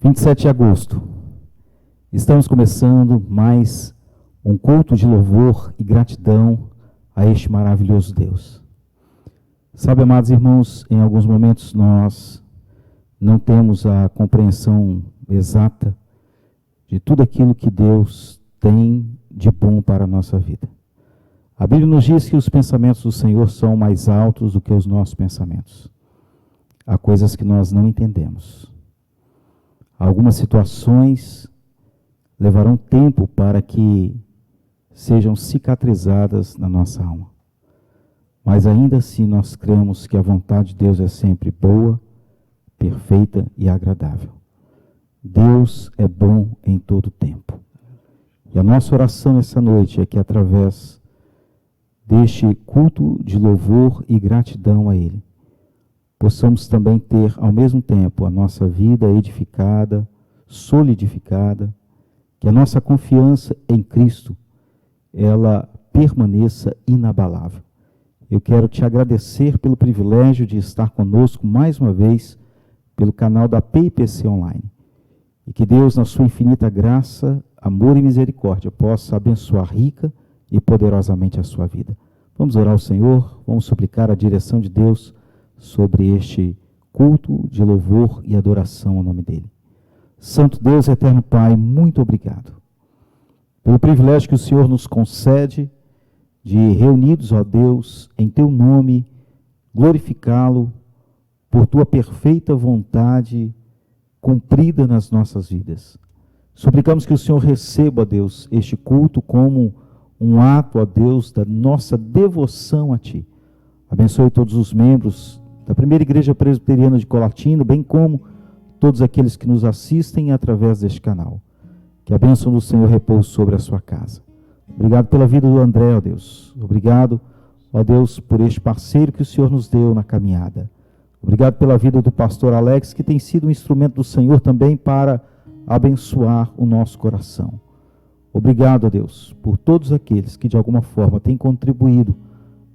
27 de agosto, estamos começando mais um culto de louvor e gratidão a este maravilhoso Deus. Sabe, amados irmãos, em alguns momentos nós não temos a compreensão exata de tudo aquilo que Deus tem de bom para a nossa vida. A Bíblia nos diz que os pensamentos do Senhor são mais altos do que os nossos pensamentos. Há coisas que nós não entendemos. Algumas situações levarão tempo para que sejam cicatrizadas na nossa alma. Mas ainda assim nós cremos que a vontade de Deus é sempre boa, perfeita e agradável. Deus é bom em todo tempo. E a nossa oração essa noite é que através deste culto de louvor e gratidão a Ele, possamos também ter ao mesmo tempo a nossa vida edificada, solidificada, que a nossa confiança em Cristo, ela permaneça inabalável. Eu quero te agradecer pelo privilégio de estar conosco mais uma vez pelo canal da PIPC Online. E que Deus, na sua infinita graça, amor e misericórdia, possa abençoar rica e poderosamente a sua vida. Vamos orar ao Senhor, vamos suplicar a direção de Deus sobre este culto de louvor e adoração ao nome dele. Santo Deus, eterno Pai, muito obrigado pelo privilégio que o Senhor nos concede de reunidos, ó Deus, em teu nome, glorificá-lo por tua perfeita vontade cumprida nas nossas vidas. Suplicamos que o Senhor receba, ó Deus, este culto como um ato, ó Deus, da nossa devoção a ti. Abençoe todos os membros da Primeira Igreja Presbiteriana de Colatina, bem como todos aqueles que nos assistem através deste canal. Que a bênção do Senhor repouse sobre a sua casa. Obrigado pela vida do André, ó Deus. Obrigado, ó Deus, por este parceiro que o Senhor nos deu na caminhada. Obrigado pela vida do pastor Alex, que tem sido um instrumento do Senhor também para abençoar o nosso coração. Obrigado, ó Deus, por todos aqueles que de alguma forma têm contribuído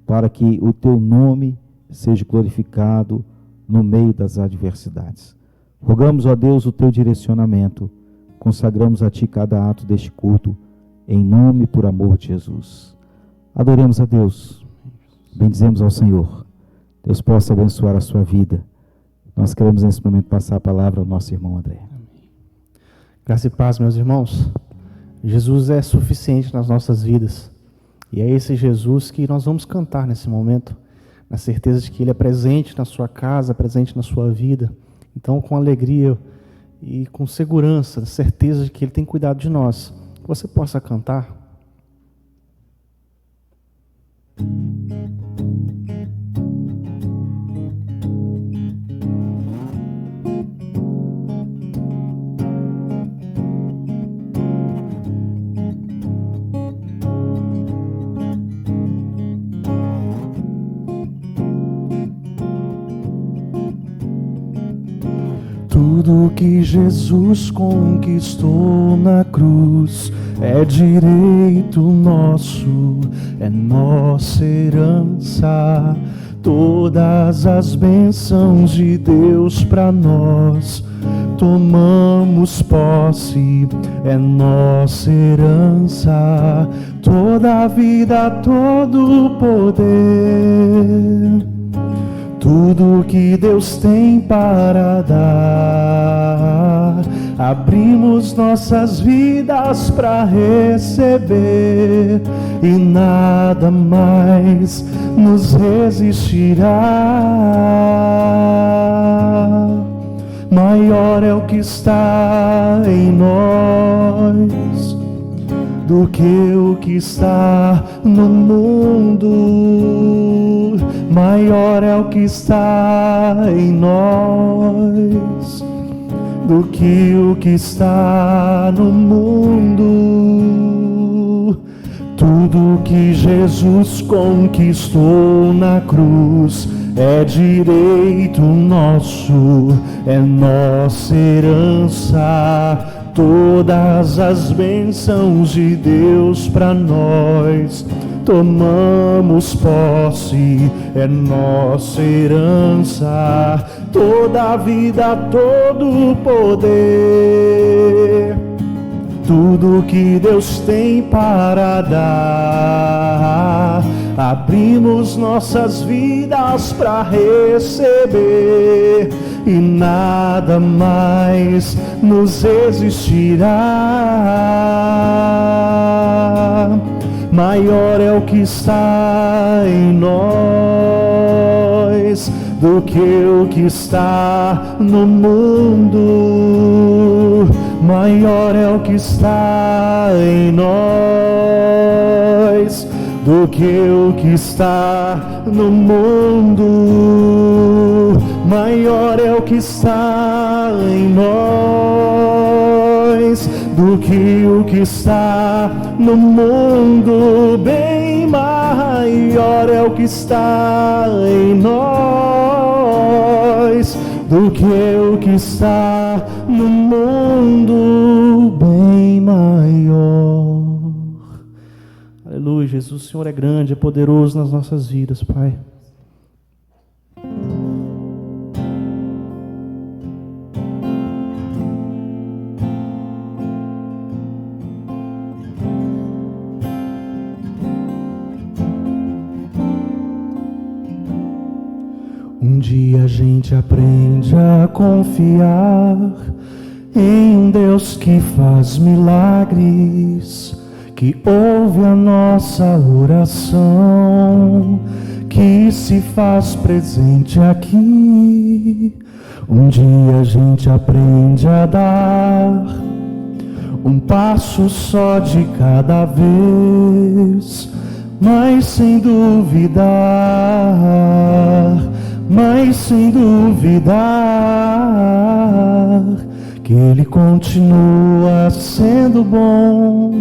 para que o teu nome seja glorificado no meio das adversidades. Rogamos, ó Deus, o teu direcionamento. Consagramos a ti cada ato deste culto, em nome e por amor de Jesus. Adoremos a Deus, bendizemos ao Senhor. Deus possa abençoar a sua vida. Nós queremos nesse momento passar a palavra ao nosso irmão André. Graça e paz, meus irmãos. Jesus é suficiente nas nossas vidas. E é esse Jesus que nós vamos cantar nesse momento, na certeza de que Ele é presente na sua casa, presente na sua vida. Então, com alegria e com segurança, certeza de que Ele tem cuidado de nós, que você possa cantar. Tudo que Jesus conquistou na cruz é direito nosso, é nossa herança. Todas as bênçãos de Deus para nós tomamos posse, é nossa herança. Toda a vida, todo o poder, tudo que Deus tem para dar, abrimos nossas vidas para receber, e nada mais nos resistirá. Maior é o que está em nós do que o que está no mundo. Maior é o que está em nós do que o que está no mundo. Tudo que Jesus conquistou na cruz é direito nosso, é nossa herança. Todas as bênçãos de Deus para nós tomamos posse, é nossa herança, toda a vida, todo o poder, tudo que Deus tem para dar, abrimos nossas vidas para receber, e nada mais nos resistirá. Maior é o que está em nós do que o que está no mundo. Maior é o que está em nós do que o que está no mundo. Maior é o que está em nós do que o que está no mundo. Bem maior é o que está em nós do que o que está no mundo. Bem maior. Aleluia, Jesus, o Senhor é grande, é poderoso nas nossas vidas, Pai. Um dia a gente aprende a confiar em um Deus que faz milagres, que ouve a nossa oração, que se faz presente aqui. Um dia a gente aprende a dar um passo só de cada vez, mas sem duvidar, que Ele continua sendo bom,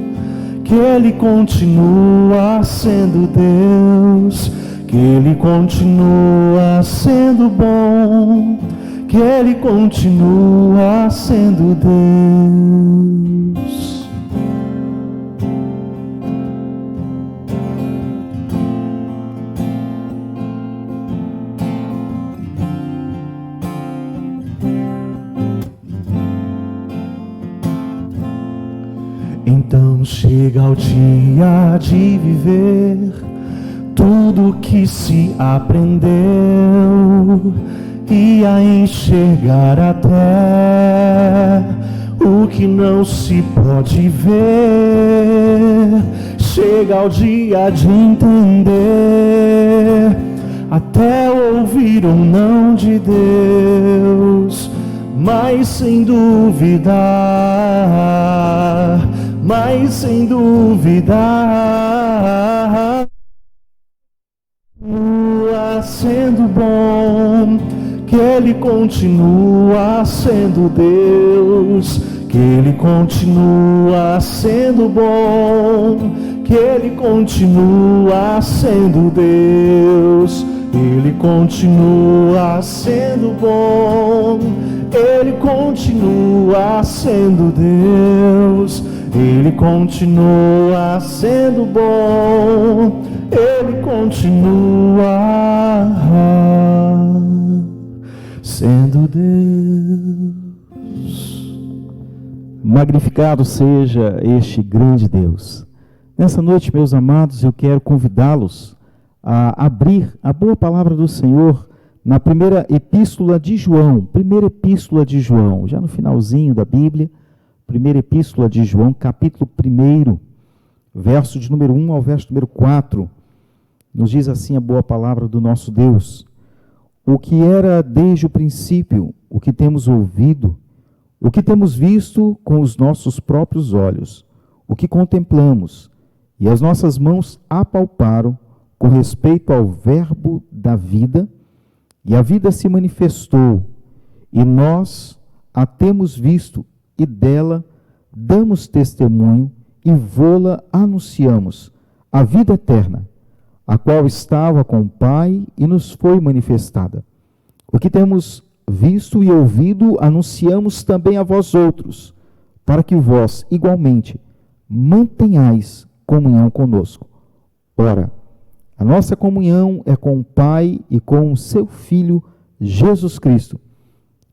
que Ele continua sendo Deus, que Ele continua sendo bom, que Ele continua sendo Deus. Então chega o dia de viver tudo que se aprendeu e a enxergar até o que não se pode ver. Chega o dia de entender, até ouvir o não de Deus, mas sem duvidar, continua sendo bom, que Ele continua sendo Deus, que Ele continua sendo bom, que Ele continua sendo Deus, Ele continua sendo bom, Ele continua sendo Deus, Ele continua sendo bom, Ele continua sendo Deus. Magnificado seja este grande Deus. Nessa noite, meus amados, eu quero convidá-los a abrir a boa palavra do Senhor na primeira epístola de João, já no finalzinho da Bíblia, primeira epístola de João, capítulo 1, verso de número 1 ao verso número 4, nos diz assim a boa palavra do nosso Deus: o que era desde o princípio, o que temos ouvido, o que temos visto com os nossos próprios olhos, o que contemplamos, e as nossas mãos apalparam com respeito ao verbo da vida, e a vida se manifestou, e nós a temos visto, e dela damos testemunho, e vô-la anunciamos, a vida eterna, a qual estava com o Pai e nos foi manifestada. O que temos visto e ouvido, anunciamos também a vós outros, para que vós, igualmente, mantenhais comunhão conosco. Ora, a nossa comunhão é com o Pai e com o seu Filho, Jesus Cristo.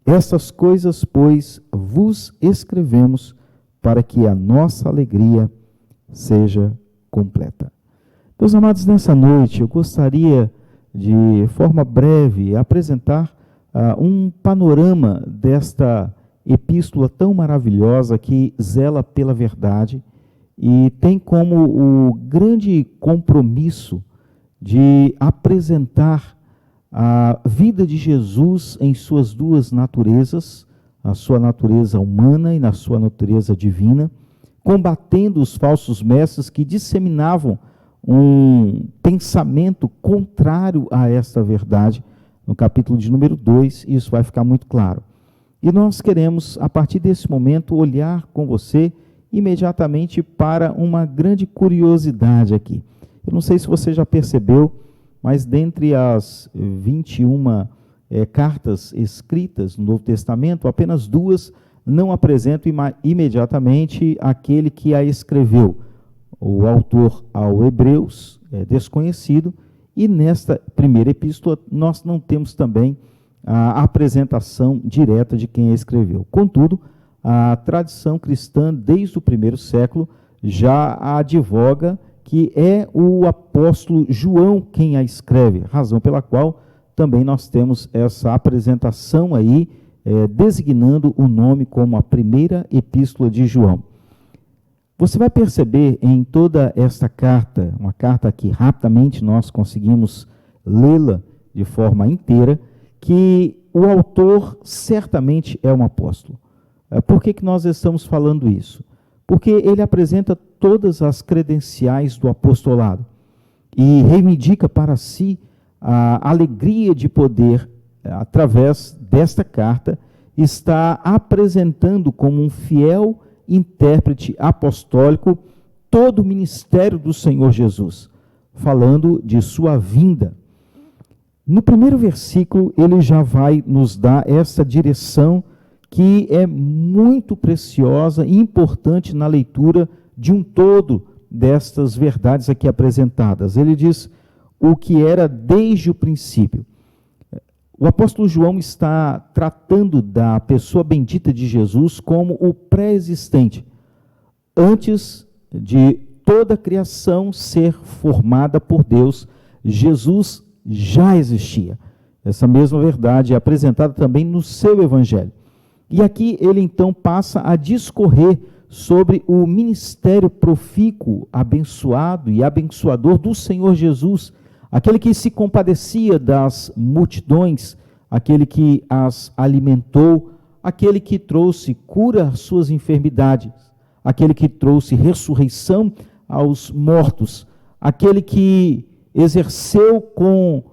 Essas coisas, pois, vos escrevemos para que a nossa alegria seja completa. Meus amados, nessa noite eu gostaria de forma breve apresentar um panorama desta epístola tão maravilhosa que zela pela verdade e tem como o grande compromisso de apresentar a vida de Jesus em suas duas naturezas, a sua natureza humana e na sua natureza divina, combatendo os falsos mestres que disseminavam um pensamento contrário a esta verdade. No capítulo de número 2, isso vai ficar muito claro. E nós queremos, a partir desse momento, olhar com você imediatamente para uma grande curiosidade aqui. Eu não sei se você já percebeu, mas dentre as 21 cartas escritas no Novo Testamento, apenas 2 não apresentam imediatamente aquele que a escreveu. O autor ao Hebreus é desconhecido, e nesta primeira epístola nós não temos também a apresentação direta de quem a escreveu. Contudo, a tradição cristã, desde o primeiro século, já advoga que é o apóstolo João quem a escreve, razão pela qual também nós temos essa apresentação aí, designando o nome como a primeira epístola de João. Você vai perceber em toda esta carta, uma carta que rapidamente nós conseguimos lê-la de forma inteira, que o autor certamente é um apóstolo. Por que nós estamos falando isso? Porque ele apresenta todas as credenciais do apostolado e reivindica para si a alegria de poder, através desta carta, estar apresentando como um fiel intérprete apostólico todo o ministério do Senhor Jesus, falando de sua vinda. No primeiro versículo, ele já vai nos dar essa direção que é muito preciosa e importante na leitura de um todo destas verdades aqui apresentadas. Ele diz o que era desde o princípio. O apóstolo João está tratando da pessoa bendita de Jesus como o pré-existente, antes de toda a criação ser formada por Deus. Jesus já existia. Essa mesma verdade é apresentada também no seu evangelho. E aqui ele então passa a discorrer sobre o ministério profícuo, abençoado e abençoador do Senhor Jesus, aquele que se compadecia das multidões, aquele que as alimentou, aquele que trouxe cura às suas enfermidades, aquele que trouxe ressurreição aos mortos, aquele que exerceu com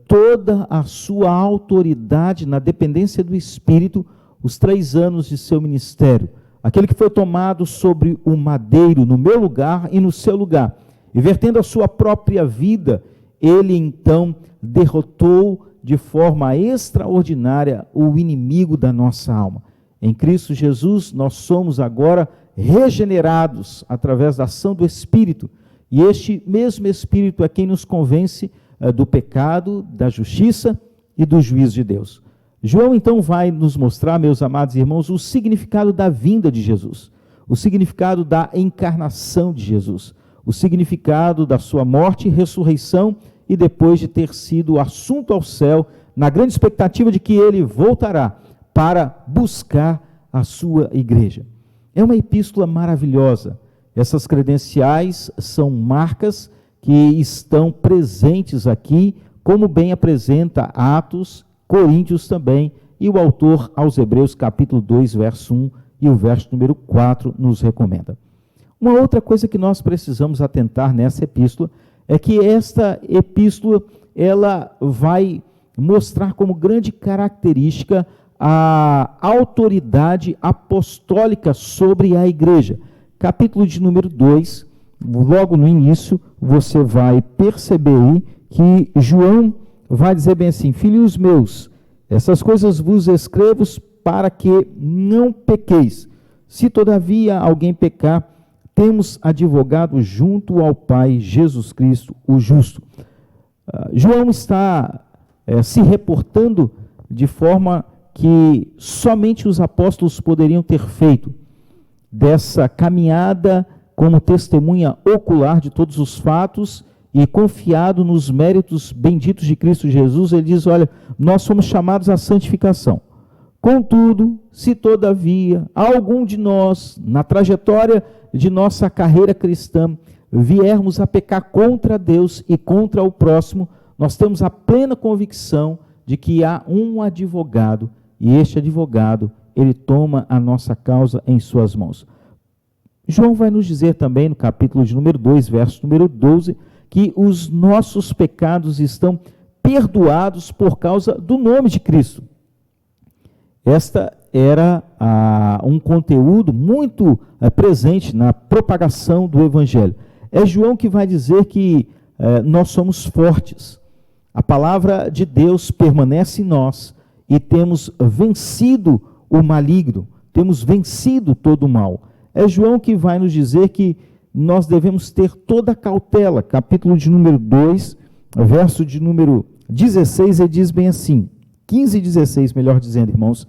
toda a sua autoridade na dependência do Espírito os 3 anos de seu ministério, aquele que foi tomado sobre o madeiro no meu lugar e no seu lugar, e vertendo a sua própria vida, ele então derrotou de forma extraordinária o inimigo da nossa alma. Em Cristo Jesus nós somos agora regenerados através da ação do Espírito, e este mesmo Espírito é quem nos convence do pecado, da justiça e do juízo de Deus. João então vai nos mostrar, meus amados irmãos, o significado da vinda de Jesus, o significado da encarnação de Jesus, o significado da sua morte e ressurreição, e depois de ter sido assunto ao céu, na grande expectativa de que ele voltará para buscar a sua igreja. É uma epístola maravilhosa. Essas credenciais são marcas que estão presentes aqui, como bem apresenta Atos, Coríntios também, e o autor aos Hebreus, capítulo 2, verso 1 e o verso número 4 nos recomenda. Uma outra coisa que nós precisamos atentar nessa epístola é que esta epístola, ela vai mostrar como grande característica a autoridade apostólica sobre a igreja. Capítulo de número 2, logo no início, você vai perceber aí que João vai dizer bem assim: filhos meus, essas coisas vos escrevo para que não pequeis. Se todavia alguém pecar, temos advogado junto ao Pai, Jesus Cristo, o justo. João está se reportando de forma que somente os apóstolos poderiam ter feito, dessa caminhada como testemunha ocular de todos os fatos e confiado nos méritos benditos de Cristo Jesus. Ele diz: olha, nós somos chamados à santificação. Contudo, se todavia algum de nós, na trajetória de nossa carreira cristã, viermos a pecar contra Deus e contra o próximo, nós temos a plena convicção de que há um advogado, e este advogado, ele toma a nossa causa em suas mãos. João vai nos dizer também, no capítulo de número 2, verso número 12, que os nossos pecados estão perdoados por causa do nome de Cristo. Esta era um conteúdo muito presente na propagação do Evangelho. É João que vai dizer que nós somos fortes. A palavra de Deus permanece em nós e temos vencido o maligno, temos vencido todo o mal. É João que vai nos dizer que nós devemos ter toda a cautela. Capítulo de número 2, verso de número 16, ele diz bem assim, 15 e 16, melhor dizendo, irmãos,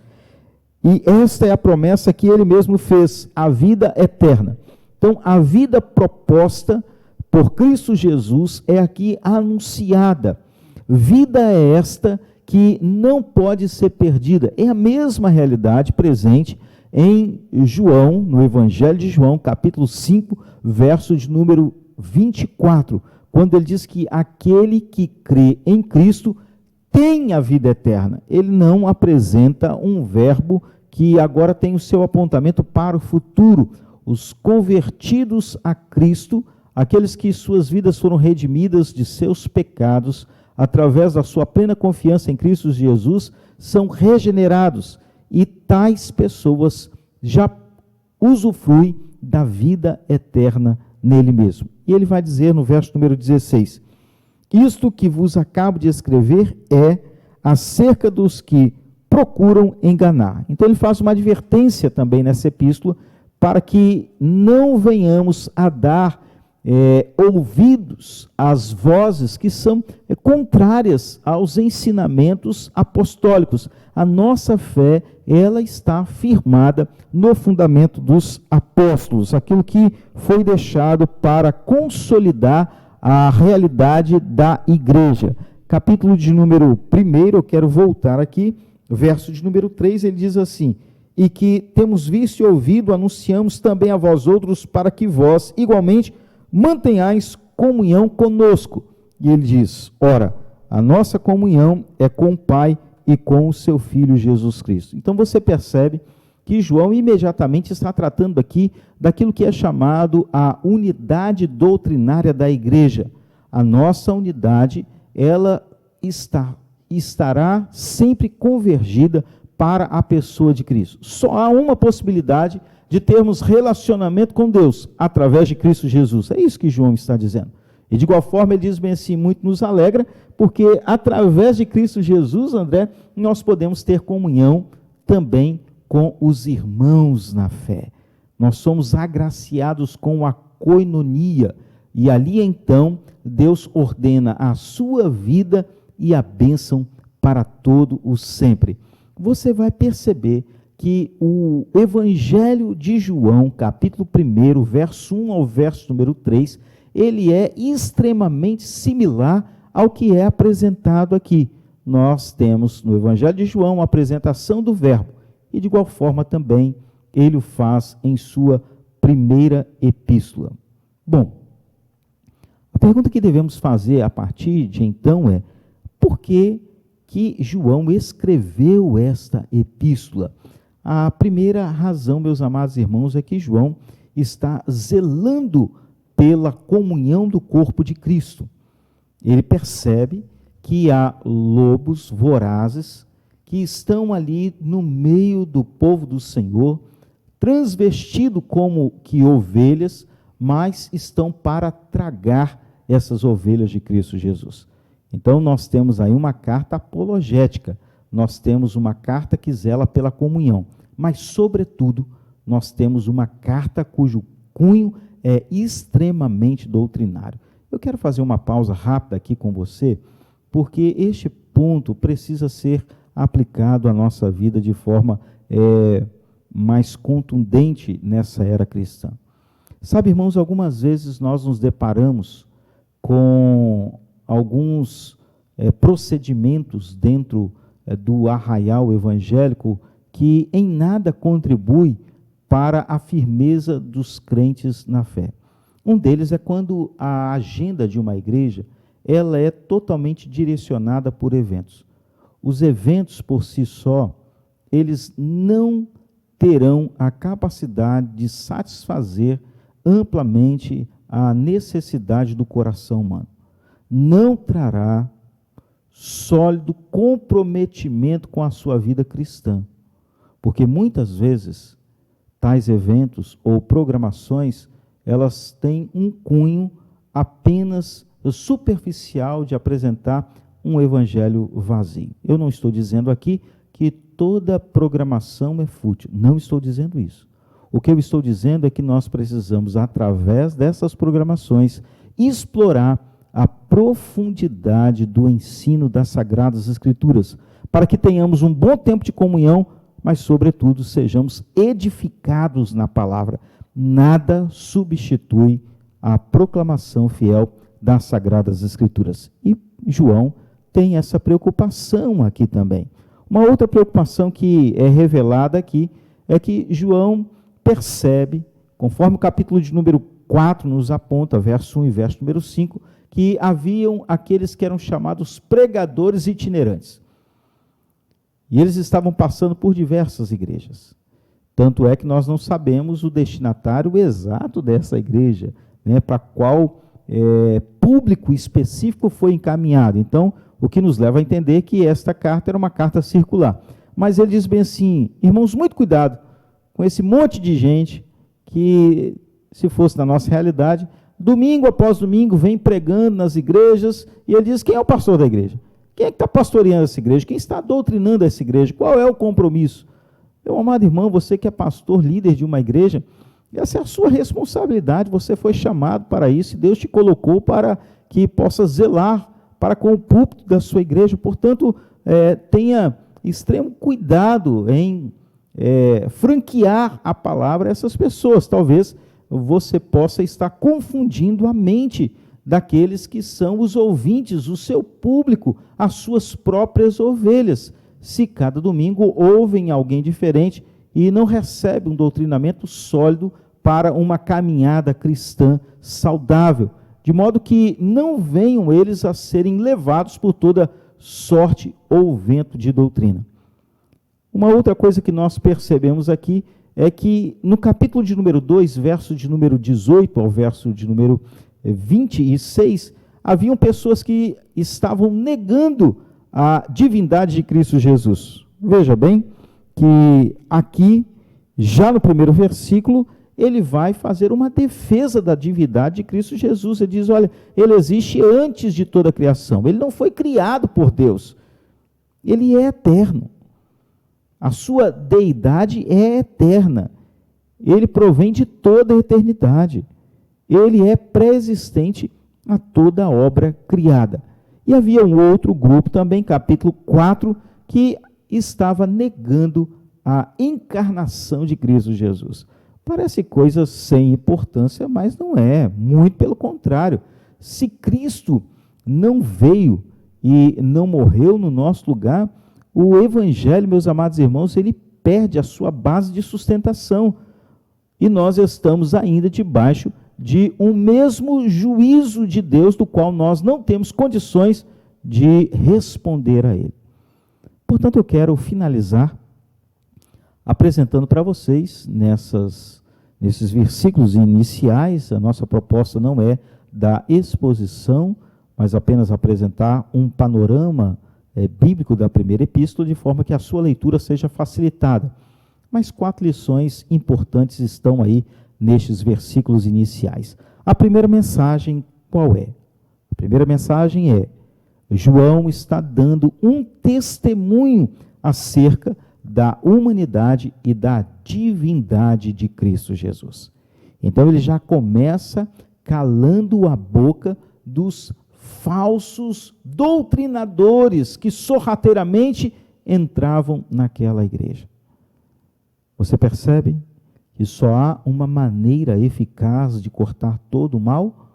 e esta é a promessa que ele mesmo fez, a vida eterna. Então, a vida proposta por Cristo Jesus é aqui anunciada. Vida é esta que não pode ser perdida. É a mesma realidade presente em João, no Evangelho de João, capítulo 5, verso de número 24, quando ele diz que aquele que crê em Cristo tem a vida eterna. Ele não apresenta um verbo que agora tem o seu apontamento para o futuro. Os convertidos a Cristo, aqueles que suas vidas foram redimidas de seus pecados, através da sua plena confiança em Cristo Jesus, são regenerados, e tais pessoas já usufruem da vida eterna nele mesmo. E ele vai dizer no verso número 16, isto que vos acabo de escrever é acerca dos que procuram enganar. Então ele faz uma advertência também nessa epístola, para que não venhamos a dar ouvidos às vozes que são contrárias aos ensinamentos apostólicos. A nossa fé, ela está firmada no fundamento dos apóstolos, aquilo que foi deixado para consolidar a realidade da igreja. Capítulo de número 1, eu quero voltar aqui, verso de número 3, ele diz assim, e que temos visto e ouvido, anunciamos também a vós outros, para que vós, igualmente, mantenhais comunhão conosco. E ele diz, ora, a nossa comunhão é com o Pai e com o seu Filho Jesus Cristo. Então você percebe que João imediatamente está tratando aqui daquilo que é chamado a unidade doutrinária da igreja. A nossa unidade, ela estará sempre convergida para a pessoa de Cristo. Só há uma possibilidade de termos relacionamento com Deus, através de Cristo Jesus. É isso que João está dizendo. E de igual forma ele diz bem assim, muito nos alegra, porque através de Cristo Jesus, André, nós podemos ter comunhão também com os irmãos na fé. Nós somos agraciados com a koinonia, e ali então Deus ordena a sua vida e a bênção para todo o sempre. Você vai perceber que o Evangelho de João, capítulo 1, verso 1 ao verso número 3, ele é extremamente similar ao que é apresentado aqui. Nós temos no Evangelho de João a apresentação do verbo, e de igual forma também ele o faz em sua primeira epístola. Bom, a pergunta que devemos fazer a partir de então é, por que João escreveu esta epístola? A primeira razão, meus amados irmãos, é que João está zelando pela comunhão do corpo de Cristo. Ele percebe que há lobos vorazes que estão ali no meio do povo do Senhor, transvestido como que ovelhas, mas estão para tragar essas ovelhas de Cristo Jesus. Então nós temos aí uma carta apologética, nós temos uma carta que zela pela comunhão, mas sobretudo nós temos uma carta cujo cunho é extremamente doutrinário. Eu quero fazer uma pausa rápida aqui com você, porque este ponto precisa ser aplicado à nossa vida de forma mais contundente nessa era cristã. Sabe, irmãos, algumas vezes nós nos deparamos com alguns procedimentos dentro do arraial evangélico que em nada contribui para a firmeza dos crentes na fé. Um deles é quando a agenda de uma igreja ela é totalmente direcionada por eventos. Os eventos por si só, eles não terão a capacidade de satisfazer amplamente a necessidade do coração humano. Não trará sólido comprometimento com a sua vida cristã, porque muitas vezes tais eventos ou programações, elas têm um cunho apenas superficial de apresentar um evangelho vazio. Eu não estou dizendo aqui que toda programação é fútil, não estou dizendo isso. O que eu estou dizendo é que nós precisamos, através dessas programações, explorar a profundidade do ensino das Sagradas Escrituras, para que tenhamos um bom tempo de comunhão, mas, sobretudo, sejamos edificados na palavra. Nada substitui a proclamação fiel das Sagradas Escrituras. E João tem essa preocupação aqui também. Uma outra preocupação que é revelada aqui é que João percebe, conforme o capítulo de número 4 nos aponta, verso 1 e verso número 5, que haviam aqueles que eram chamados pregadores itinerantes. E eles estavam passando por diversas igrejas. Tanto é que nós não sabemos o destinatário exato dessa igreja, né, para qual público específico foi encaminhado. Então, o que nos leva a entender que esta carta era uma carta circular. Mas ele diz bem assim: irmãos, muito cuidado com esse monte de gente que, se fosse na nossa realidade, domingo após domingo vem pregando nas igrejas, e ele diz: quem é o pastor da igreja? Quem é que está pastoreando essa igreja? Quem está doutrinando essa igreja? Qual é o compromisso? Meu amado irmão, você que é pastor, líder de uma igreja, essa é a sua responsabilidade, você foi chamado para isso, e Deus te colocou para que possa zelar para com o púlpito da sua igreja. Portanto, tenha extremo cuidado em franquear a palavra a essas pessoas. Talvez você possa estar confundindo a mente daqueles que são os ouvintes, o seu público, as suas próprias ovelhas. Se cada domingo ouvem alguém diferente e não recebe um doutrinamento sólido para uma caminhada cristã saudável, de modo que não venham eles a serem levados por toda sorte ou vento de doutrina. Uma outra coisa que nós percebemos aqui é que no capítulo de número 2, verso de número 18 ao verso de número 26, haviam pessoas que estavam negando a divindade de Cristo Jesus. Veja bem que aqui, já no primeiro versículo, ele vai fazer uma defesa da divindade de Cristo Jesus. Ele diz: olha, ele existe antes de toda a criação, ele não foi criado por Deus, ele é eterno, a sua deidade é eterna, ele provém de toda a eternidade, ele é pré-existente a toda a obra criada. E havia um outro grupo também, capítulo 4, que estava negando a encarnação de Cristo Jesus. Parece coisa sem importância, mas não é, muito pelo contrário. Se Cristo não veio e não morreu no nosso lugar, o Evangelho, meus amados irmãos, ele perde a sua base de sustentação. E nós estamos ainda debaixo de um mesmo juízo de Deus, do qual nós não temos condições de responder a ele. Portanto, eu quero finalizar apresentando para vocês, nesses versículos iniciais, a nossa proposta não é da exposição, mas apenas apresentar um panorama bíblico da primeira epístola, de forma que a sua leitura seja facilitada. Mas 4 lições importantes estão aí nestes versículos iniciais. A primeira mensagem qual é? A primeira mensagem é: João está dando um testemunho acerca da humanidade e da divindade de Cristo Jesus. Então ele já começa calando a boca dos falsos doutrinadores que sorrateiramente entravam naquela igreja. Você percebe que só há uma maneira eficaz de cortar todo o mal?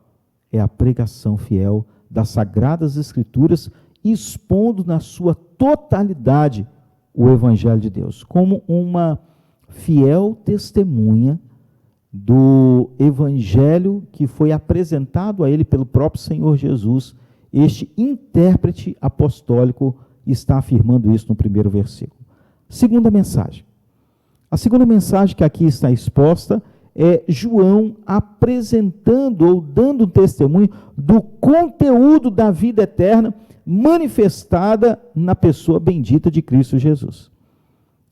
É a pregação fiel das Sagradas Escrituras, expondo na sua totalidade o Evangelho de Deus, como uma fiel testemunha do Evangelho que foi apresentado a ele pelo próprio Senhor Jesus. Este intérprete apostólico está afirmando isso no primeiro versículo. Segunda mensagem. A segunda mensagem que aqui está exposta é João apresentando ou dando testemunho do conteúdo da vida eterna manifestada na pessoa bendita de Cristo Jesus.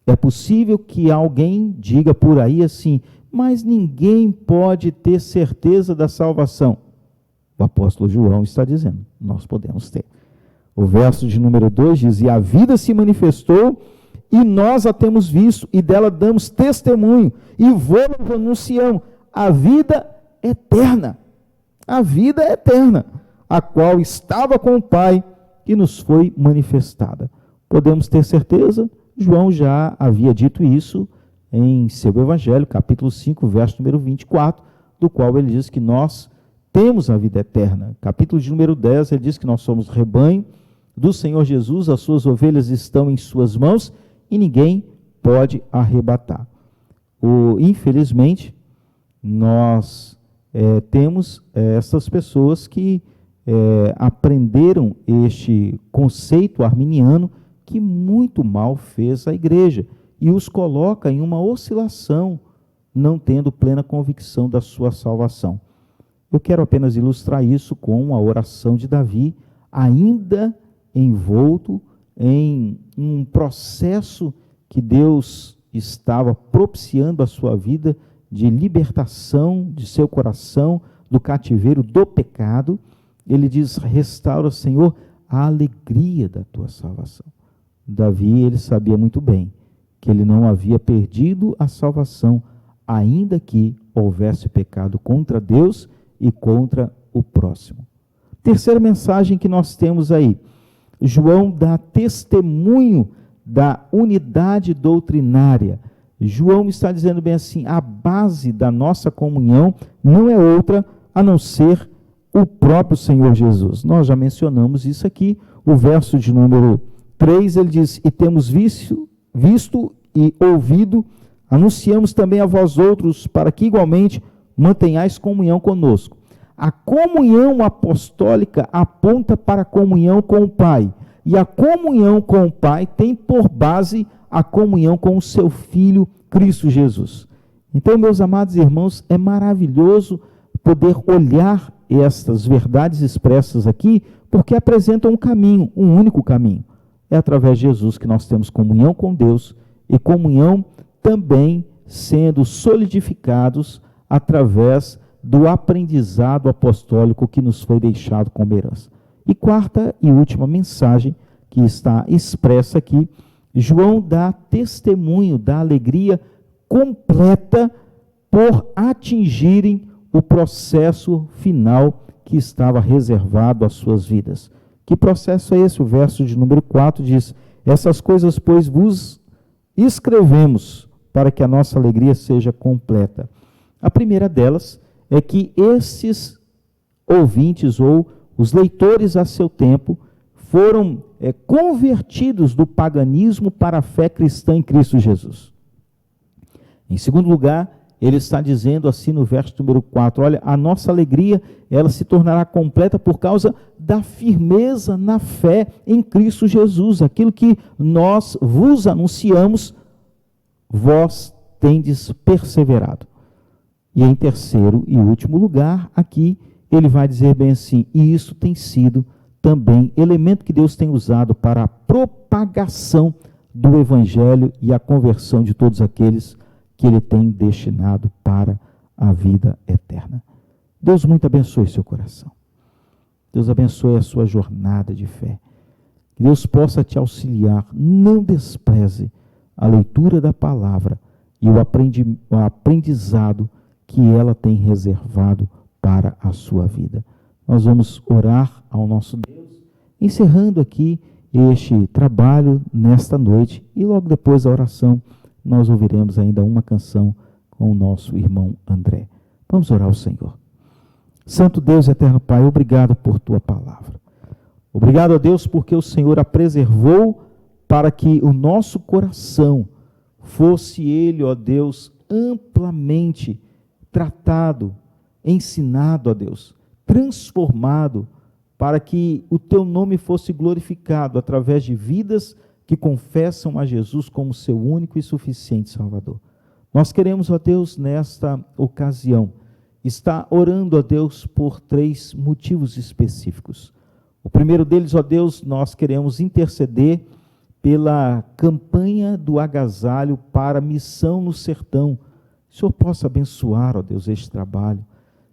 É possível que alguém diga por aí assim, mas ninguém pode ter certeza da salvação. O apóstolo João está dizendo, nós podemos ter. O verso de número 2 diz, e a vida se manifestou, e nós a temos visto, e dela damos testemunho, e vos anunciamos a vida eterna, a qual estava com o Pai, e nos foi manifestada. Podemos ter certeza, João já havia dito isso em seu Evangelho, capítulo 5, verso número 24, do qual ele diz que nós temos a vida eterna. Capítulo de número 10, ele diz que nós somos rebanho do Senhor Jesus, as suas ovelhas estão em suas mãos, e ninguém pode arrebatar. Infelizmente, nós temos essas pessoas que aprenderam este conceito arminiano que muito mal fez a igreja e os coloca em uma oscilação, não tendo plena convicção da sua salvação. Eu quero apenas ilustrar isso com a oração de Davi, ainda envolto em um processo que Deus estava propiciando a sua vida de libertação de seu coração do cativeiro do pecado. Ele diz, restaura, Senhor, a alegria da tua salvação. Davi, ele sabia muito bem que ele não havia perdido a salvação, ainda que houvesse pecado contra Deus e contra o próximo. Terceira mensagem que nós temos aí, João dá testemunho da unidade doutrinária. João está dizendo bem assim, a base da nossa comunhão não é outra a não ser o próprio Senhor Jesus. Nós já mencionamos isso aqui, o verso de número 3, ele diz, e temos visto e ouvido, anunciamos também a vós outros, para que igualmente mantenhais comunhão conosco. A comunhão apostólica aponta para a comunhão com o Pai, e a comunhão com o Pai tem por base a comunhão com o seu Filho, Cristo Jesus. Então, meus amados irmãos, é maravilhoso poder olhar estas verdades expressas aqui, porque apresentam um caminho, um único caminho. É através de Jesus que nós temos comunhão com Deus e comunhão também sendo solidificados através do aprendizado apostólico que nos foi deixado como herança. E quarta e última mensagem que está expressa aqui, João dá testemunho da alegria completa por atingirem o processo final que estava reservado às suas vidas. Que processo é esse? O verso de número 4 diz, essas coisas, pois, vos escrevemos para que a nossa alegria seja completa. A primeira delas é que esses ouvintes ou os leitores a seu tempo foram convertidos do paganismo para a fé cristã em Cristo Jesus. Em segundo lugar, ele está dizendo assim no verso número 4, olha, a nossa alegria, ela se tornará completa por causa da firmeza na fé em Cristo Jesus. Aquilo que nós vos anunciamos, vós tendes perseverado. E em terceiro e último lugar, aqui, ele vai dizer bem assim, e isso tem sido também elemento que Deus tem usado para a propagação do Evangelho e a conversão de todos aqueles que Ele tem destinado para a vida eterna. Deus muito abençoe seu coração. Deus abençoe a sua jornada de fé. Que Deus possa te auxiliar. Não despreze a leitura da palavra e o aprendizado que ela tem reservado para a sua vida. Nós vamos orar ao nosso Deus, encerrando aqui este trabalho nesta noite, e logo depois da oração nós ouviremos ainda uma canção com o nosso irmão André. Vamos orar ao Senhor. Santo Deus e eterno Pai, obrigado por tua palavra. Obrigado a Deus porque o Senhor a preservou para que o nosso coração fosse ele, ó Deus, amplamente tratado, ensinado, ó Deus, transformado, para que o teu nome fosse glorificado através de vidas que confessam a Jesus como seu único e suficiente Salvador. Nós queremos, ó Deus, nesta ocasião, estar orando a Deus por 3 motivos específicos. O primeiro deles, ó Deus, nós queremos interceder pela campanha do agasalho para a missão no sertão. Que o Senhor possa abençoar, ó Deus, este trabalho.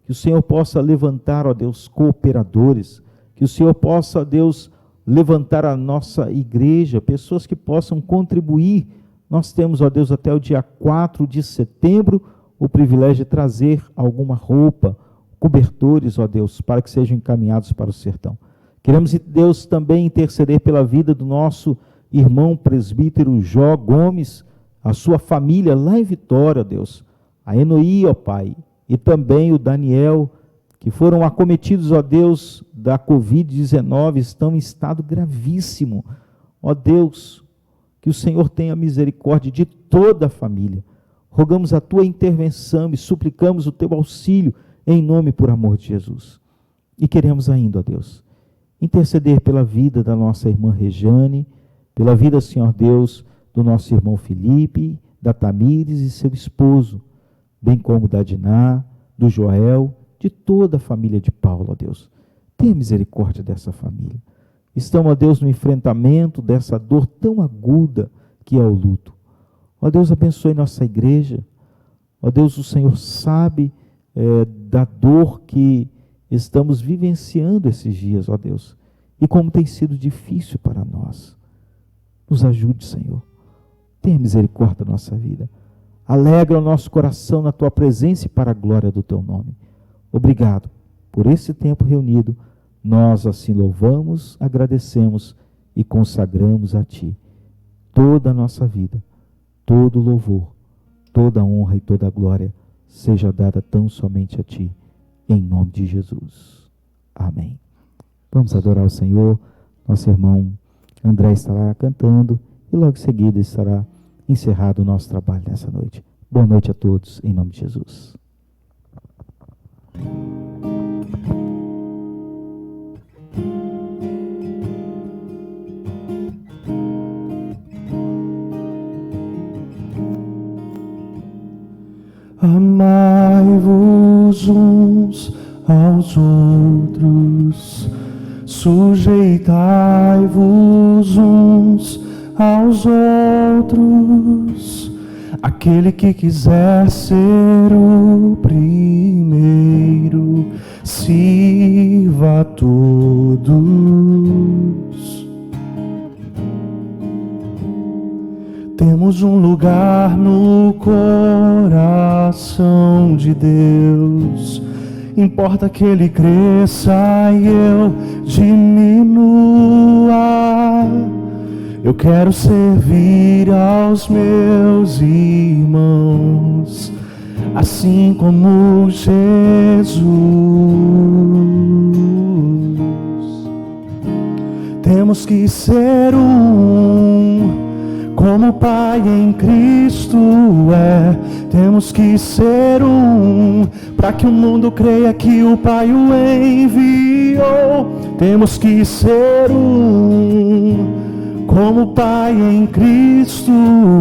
Que o Senhor possa levantar, ó Deus, cooperadores. Que o Senhor possa, ó Deus, levantar a nossa igreja, pessoas que possam contribuir. Nós temos, ó Deus, até o dia 4 de setembro, o privilégio de trazer alguma roupa, cobertores, ó Deus, para que sejam encaminhados para o sertão. Queremos, Deus, também interceder pela vida do nosso irmão presbítero Jó Gomes, a sua família lá em Vitória, ó Deus, a Enoí, ó Pai, e também o Daniel, que foram acometidos, ó Deus, da Covid-19, estão em estado gravíssimo. Ó Deus, que o Senhor tenha misericórdia de toda a família. Rogamos a tua intervenção e suplicamos o teu auxílio em nome e por amor de Jesus. E queremos ainda, ó Deus, interceder pela vida da nossa irmã Rejane, pela vida, Senhor Deus, do nosso irmão Felipe, da Tamires e seu esposo, bem como da Diná, do Joel, de toda a família de Paulo, ó Deus. Tenha misericórdia dessa família. Estamos, ó Deus, no enfrentamento dessa dor tão aguda que é o luto. Ó Deus, abençoe nossa igreja. Ó Deus, o Senhor sabe da dor que estamos vivenciando esses dias, ó Deus. E como tem sido difícil para nós. Nos ajude, Senhor. Tenha misericórdia da nossa vida. Alegra o nosso coração na tua presença e para a glória do teu nome. Obrigado por esse tempo reunido. Nós assim louvamos, agradecemos e consagramos a ti toda a nossa vida. Todo louvor, toda honra e toda glória seja dada tão somente a ti, em nome de Jesus. Amém. Vamos adorar o Senhor. Nosso irmão André estará cantando e logo em seguida estará encerrado o nosso trabalho nessa noite. Boa noite a todos, em nome de Jesus. Amai-vos uns aos outros, sujeitai-vos uns aos outros. Aquele que quiser ser o primeiro, sirva a todos. Temos um lugar no coração de Deus. Importa que Ele cresça e eu diminua. Eu quero servir aos meus irmãos, assim como Jesus. Temos que ser como o Pai em Cristo é. Temos que ser para que o mundo creia que o Pai o enviou. Temos que ser como o Pai em Cristo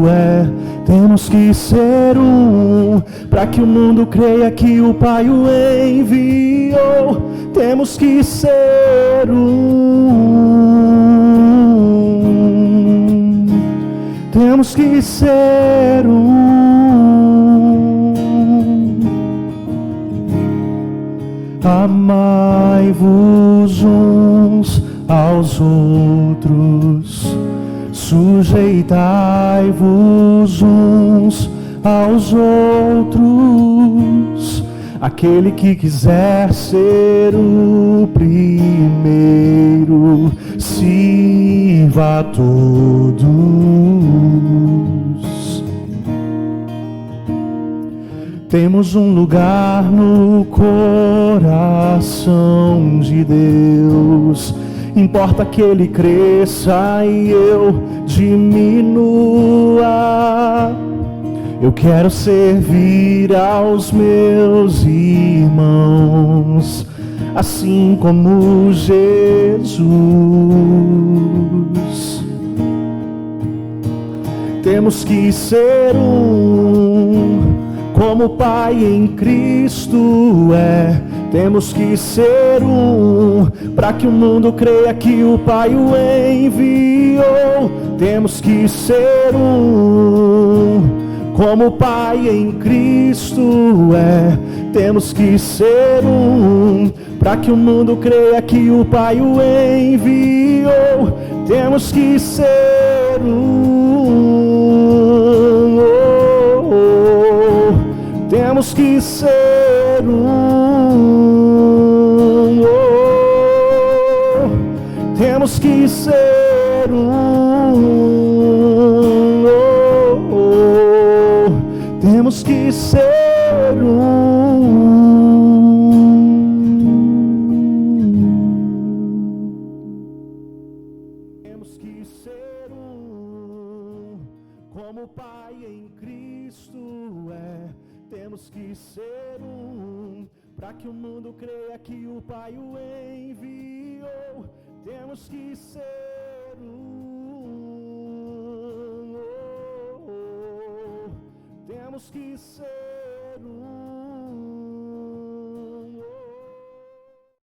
é. Temos que ser para que o mundo creia que o Pai o enviou. Temos que ser Temos que ser Amai-vos uns aos outros, sujeitai-vos uns aos outros. Aquele que quiser ser o primeiro, sirva a todos. Temos um lugar no coração de Deus. Importa que Ele cresça e eu diminua. Eu quero servir aos meus irmãos, assim como Jesus. Temos que ser como o Pai em Cristo é. Temos que ser para que o mundo creia que o Pai o enviou. Temos que ser como o Pai em Cristo é. Temos que ser para que o mundo creia que o Pai o enviou. Temos que ser temos que ser temos que ser temos que ser temos que ser como o Pai em Cristo é. Temos que ser para que o mundo creia que o Pai o enviou. Temos que ser temos que ser